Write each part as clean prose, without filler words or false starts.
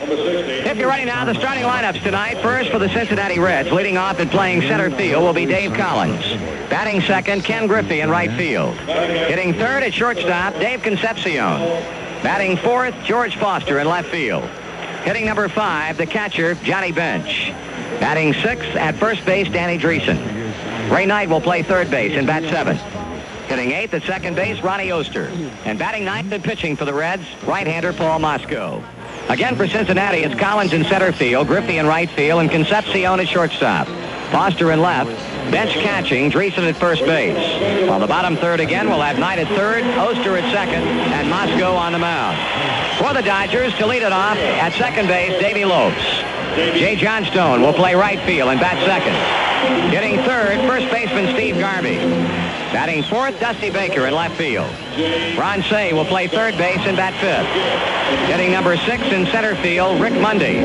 If you're ready now, the starting lineups tonight. First for the Cincinnati Reds, leading off and playing center field will be Dave Collins. Batting second, Ken Griffey in right field. Hitting third at shortstop, Dave Concepcion. Batting fourth, George Foster in left field. Hitting number 5, the catcher, Johnny Bench. Batting sixth at first base, Danny Dreesen. Ray Knight will play third base and bat seventh. Hitting eighth at second base, Ronnie Oster. And batting ninth and pitching for the Reds, right-hander Paul Mosco. Again for Cincinnati, it's Collins in center field, Griffey in right field, and Concepcion at shortstop. Foster in left, Bench catching, Dreesen at first base. On the bottom third again, we'll have Knight at third, Oster at second, and Mosco on the mound. For the Dodgers, to lead it off, at second base, Davey Lopes. Jay Johnstone will play right field and bat second. Hitting third, first baseman Steve Garvey. Batting fourth, Dusty Baker in left field. Ron Cey will play third base and bat fifth. Hitting number 6 in center field, Rick Mundy.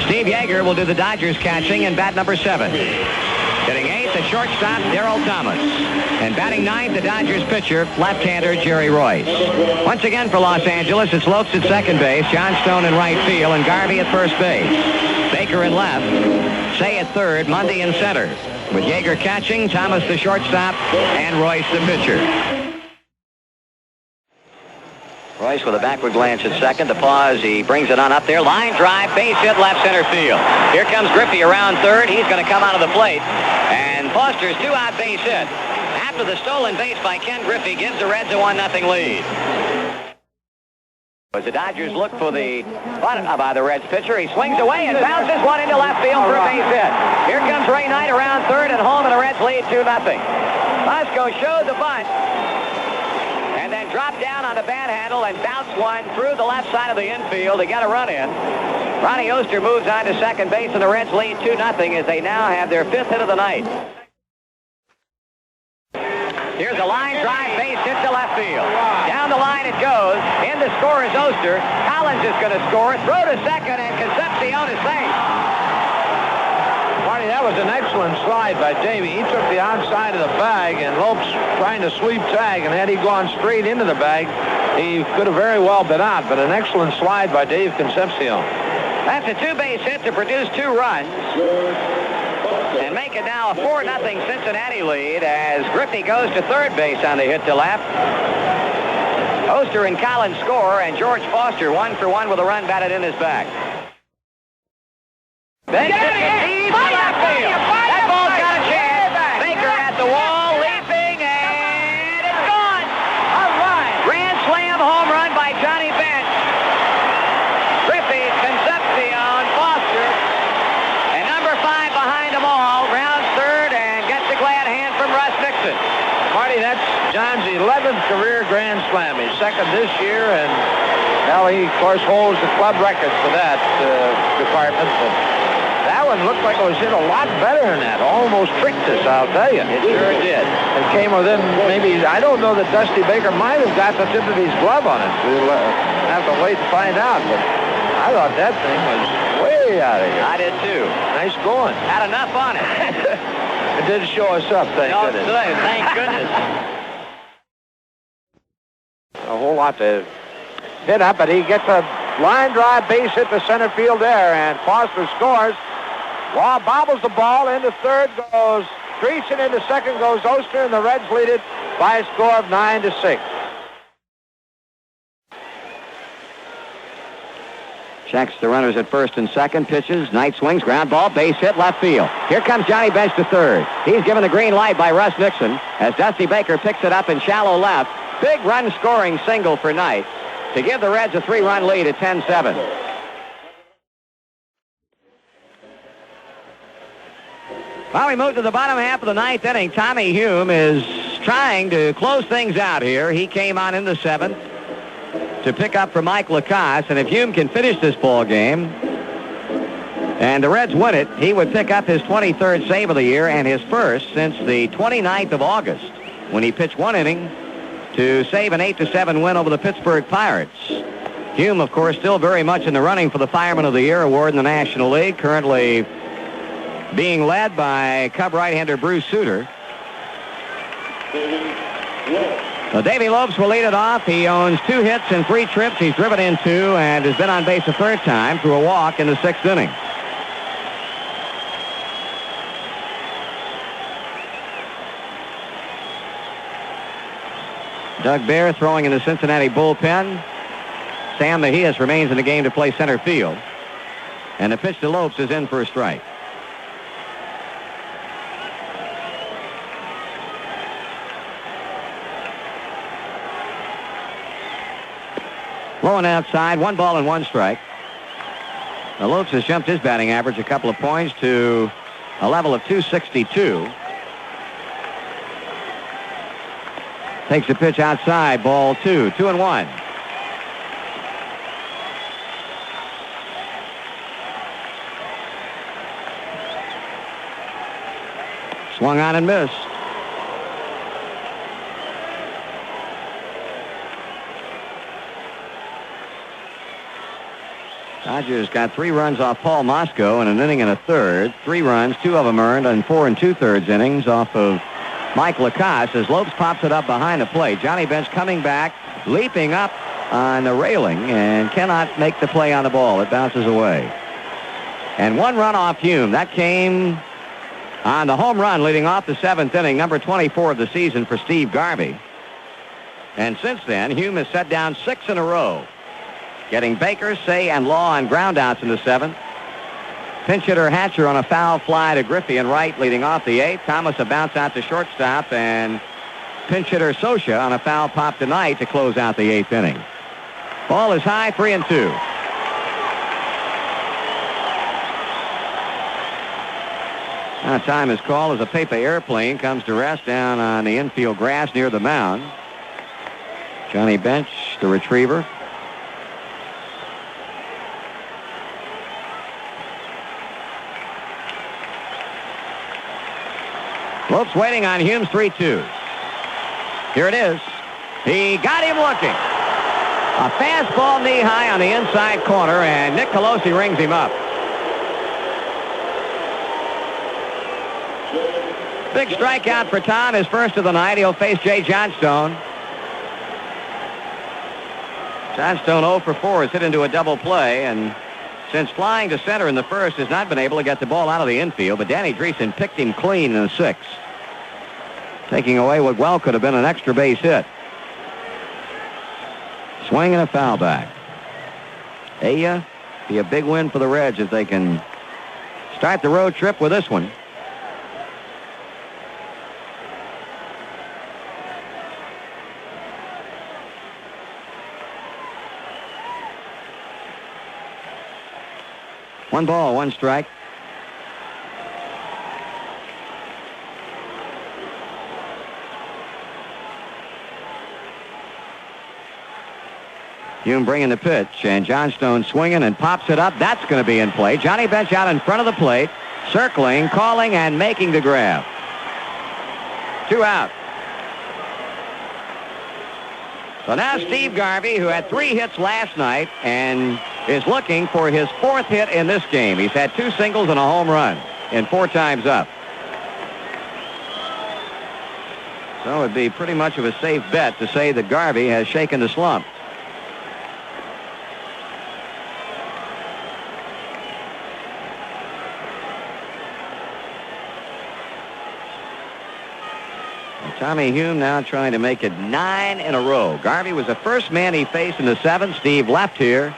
Steve Yeager will do the Dodgers catching and bat number 7. Hitting eighth at shortstop, Darryl Thomas. And batting ninth, the Dodgers pitcher, left-hander Jerry Royce. Once again for Los Angeles, it's Lopes at second base, Johnstone in right field, and Garvey at first base. Baker in left, Cey at third, Mundy in center. With Yeager catching, Thomas the shortstop, and Royce the pitcher. Royce with a backward glance at second. The pause, he brings it on up there. Line drive, base hit, left center field. Here comes Griffey around third. He's going to come out of the plate. And Foster's 2-out base hit. After the stolen base by Ken Griffey gives the Reds a 1-0 lead. As the Dodgers look for the bunt by the Reds pitcher, he swings away and bounces one into left field for a base hit. Here comes Ray Knight around third and home, and the Reds lead 2-0. Mosco showed the bunt and then dropped down on the bat handle and bounced one through the left side of the infield to get a run in. Ronnie Oster moves on to second base, and the Reds lead 2-0 as they now have their 5th hit of the night. Here's a line drive, base hit to left field. Down the line it goes. In to score is Oster. Collins is going to score. Throw to second, and Concepcion is safe. Marty, that was an excellent slide by Davey. He took the outside of the bag, and Lopes trying to sweep tag, and had he gone straight into the bag, he could have very well been out, but an excellent slide by Dave Concepcion. That's a 2-base hit to produce 2 runs. And make it now a 4-0 Cincinnati lead as Griffey goes to third base on the hit to left. Oster and Collins score, and George Foster 1-for-1 with a run batted in his back. Bench hits deep to left field. That ball's got a chance. Baker at the wall, leaping, and it's gone. All right. Grand slam home run by Johnny Bench. Griffey, Concepcion, Foster, and number 5 behind them all. Rounds third and gets a glad hand from Russ Nixon. Marty, that's John's 11th career Grand Slam. He's second this year, and now he, of course, holds the club record for that department. But that one looked like it was hit a lot better than that. Almost tricked us, I'll tell you. It sure did. It came within maybe, I don't know that Dusty Baker might have got the tip of his glove on it. We'll have to wait to find out, but I thought that thing was way out of here. I did too. Nice going. Had enough on it. It did show us up, thank goodness. Thank goodness. A whole lot to hit up, but he gets a line drive base hit to center field there, and Foster scores. Law bobbles the ball. Into third goes Dreesen, into second goes Oster, and the Reds lead it by a score of 9-6. Checks the runners at first and second. Pitches. Knight swings. Ground ball. Base hit. Left field. Here comes Johnny Bench to third. He's given the green light by Russ Nixon as Dusty Baker picks it up in shallow left. Big run-scoring single for Knight to give the Reds a 3-run lead at 10-7. Well, we move to the bottom half of the 9th inning. Tommy Hume is trying to close things out here. He came on in the 7th to pick up for Mike Lacasse, and if Hume can finish this ball game and the Reds win it, he would pick up his 23rd save of the year and his first since the 29th of August when he pitched 1 inning to save an 8-7 win over the Pittsburgh Pirates. Hume, of course, still very much in the running for the Fireman of the Year award in the National League, currently being led by Cub right-hander Bruce Sutter. So Davy Lopes will lead it off. He owns 2 hits and 3 trips. He's driven in 2 and has been on base a 3rd time through a walk in the 6th inning. Doug Bear throwing in the Cincinnati bullpen. Sam Mejias remains in the game to play center field. And the pitch to Lopes is in for a strike. Low and outside, 1 ball and 1 strike. Now Lopes has jumped his batting average a couple of points to a level of 262. Takes the pitch outside, ball 2, 2-1. Swung on and missed. Dodgers got 3 runs off Paul Mosco in an inning and a third. 3 runs, 2 of them earned in 4 2/3 innings off of Mike Lacasse as Lopes pops it up behind the plate. Johnny Bench coming back, leaping up on the railing and cannot make the play on the ball. It bounces away. And 1 run off Hume. That came on the home run leading off the 7th inning, number 24 of the season for Steve Garvey. And since then, Hume has set down 6 in a row, getting Baker, Say, and Law on groundouts in the 7th. Pinch hitter Hatcher on a foul fly to Griffey and right leading off the 8th. Thomas a bounce out to shortstop, and pinch hitter Scioscia on a foul pop tonight to close out the 8th inning. Ball is high, 3-2. Now time is called as a Pepe airplane comes to rest down on the infield grass near the mound. Johnny Bench, the retriever. Lopes waiting on Hume's 3-2. Here it is. He got him looking. A fastball knee-high on the inside corner, and Nick Colosi rings him up. Big strikeout for Tom, his first of the night. He'll face Jay Johnstone. Johnstone 0 for 4 has hit into a double play, and since flying to center in the first has not been able to get the ball out of the infield, but Danny Dreesen picked him clean in the 6th, taking away what well could have been an extra base hit. Swing and a foul back. Be a big win for the Reds if they can start the road trip with this one. One ball, 1 strike. Hume bringing the pitch, and Johnstone swinging and pops it up. That's going to be in play. Johnny Bench out in front of the plate, circling, calling, and making the grab. 2 out. So now Steve Garvey, who had 3 hits last night and is looking for his 4th hit in this game. He's had 2 singles and a home run in 4 times up. So it'd be pretty much of a safe bet to say that Garvey has shaken the slump. Tommy Hume now trying to make it 9 in a row. Garvey was the first man he faced in the 7th. Steve left here.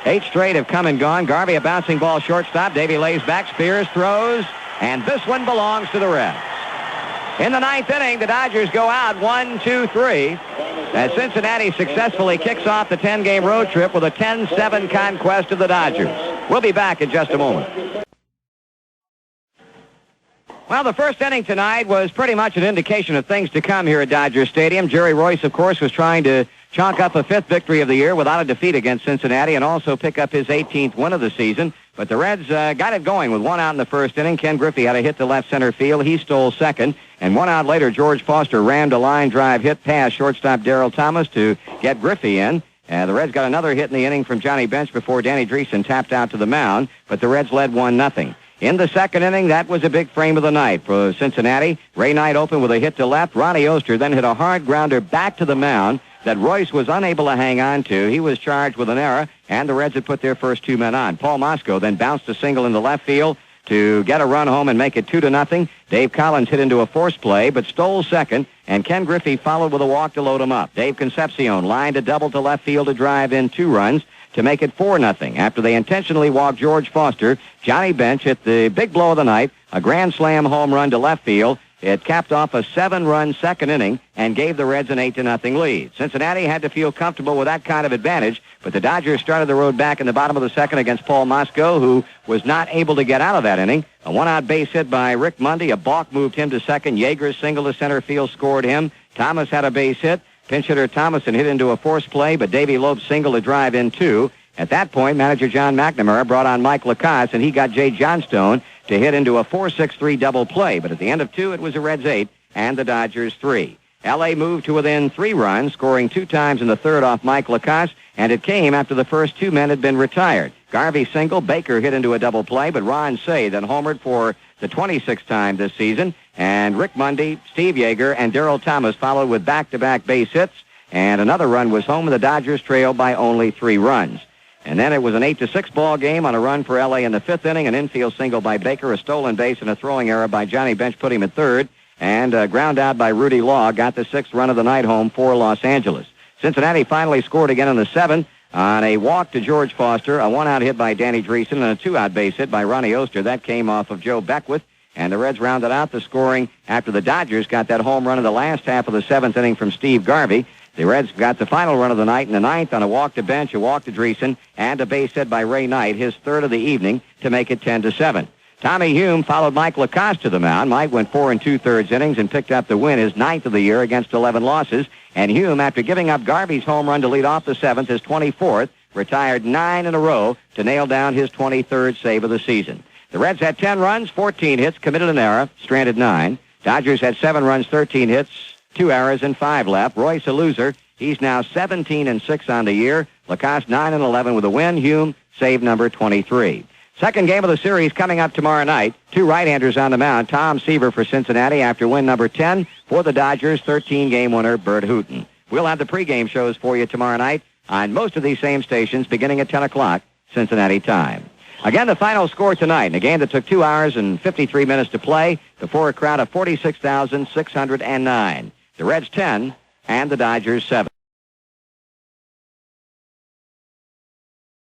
8 straight have come and gone. Garvey a bouncing ball shortstop. Davey lays back. Spears throws. And this one belongs to the Reds. In the 9th inning, the Dodgers go out 1-2-3 as Cincinnati successfully kicks off the 10-game road trip with a 10-7 conquest of the Dodgers. We'll be back in just a moment. Well, the first inning tonight was pretty much an indication of things to come here at Dodger Stadium. Jerry Royce, of course, was trying to chalk up a 5th victory of the year without a defeat against Cincinnati and also pick up his 18th win of the season. But the Reds got it going with 1 out in the first inning. Ken Griffey had a hit to left center field. He stole second. And 1 out later, George Foster rammed a line drive hit past shortstop Darryl Thomas to get Griffey in. The Reds got another hit in the inning from Johnny Bench before Danny Dreesen tapped out to the mound. But the Reds led 1-0. In the second inning, that was a big frame of the night for Cincinnati. Ray Knight opened with a hit to left. Ronnie Oster then hit a hard grounder back to the mound that Royce was unable to hang on to. He was charged with an error, and the Reds had put their first 2 men on. Paul Mosco then bounced a single into left field to get a run home and make it 2-0. Dave Collins hit into a force play, but stole second, and Ken Griffey followed with a walk to load him up. Dave Concepcion lined a double to left field to drive in 2 runs to make it 4-0. After they intentionally walked George Foster, Johnny Bench hit the big blow of the night, a grand slam home run to left field. It capped off a 7-run second inning and gave the Reds an 8-0 lead. Cincinnati had to feel comfortable with that kind of advantage, but the Dodgers started the road back in the bottom of the second against Paul Mosco, who was not able to get out of that inning. A 1-out base hit by Rick Mundy. A balk moved him to second. Yeager's single to center field scored him. Thomas had a base hit. Pinch hitter Thomason hit into a force play, but Davey Lope's single to drive in 2. At that point, manager John McNamara brought on Mike Lacasse, and he got Jay Johnstone to hit into a 4-6-3 double play. But at the end of 2, it was the Reds 8 and the Dodgers 3. L.A. moved to within 3 runs, scoring 2 times in the third off Mike Lacasse, and it came after the first 2 men had been retired. Garvey single, Baker hit into a double play, but Ron Cey then homered for the 26th time this season, and Rick Mundy, Steve Yeager, and Darryl Thomas followed with back-to-back base hits, and another run was home, and the Dodgers trailed by only 3 runs. And then it was an 8-6 ball game on a run for L.A. in the 5th inning. An infield single by Baker, a stolen base, and a throwing error by Johnny Bench put him at third. And a ground out by Rudy Law got the 6th run of the night home for Los Angeles. Cincinnati finally scored again in the 7th on a walk to George Foster, a 1-out hit by Danny Dreesen, and a 2-out base hit by Ronnie Oster. That came off of Joe Beckwith. And the Reds rounded out the scoring after the Dodgers got that home run in the last half of the 7th inning from Steve Garvey. The Reds got the final run of the night in the 9th on a walk to Bench, a walk to Dreesen, and a base hit by Ray Knight, his 3rd of the evening, to make it 10-7. Tommy Hume followed Mike Lacasse to the mound. Mike went 4 2/3 innings and picked up the win, his 9th of the year against 11 losses. And Hume, after giving up Garvey's home run to lead off the 7th, his 24th, retired 9 in a row to nail down his 23rd save of the season. The Reds had 10 runs, 14 hits, committed an error, stranded 9. Dodgers had 7 runs, 13 hits, 2 errors, and 5 left. Royce a loser. He's now 17-6 on the year. Lacasse 9-11 with a win. Hume save number 23. Second game of the series coming up tomorrow night. 2 right-handers on the mound. Tom Seaver for Cincinnati after win number 10 for the Dodgers. 13-game winner Bert Hooton. We'll have the pregame shows for you tomorrow night on most of these same stations beginning at 10 o'clock Cincinnati time. Again, the final score tonight in a game that took 2 hours and 53 minutes to play before a crowd of 46,609. The Reds 10 and the Dodgers 7.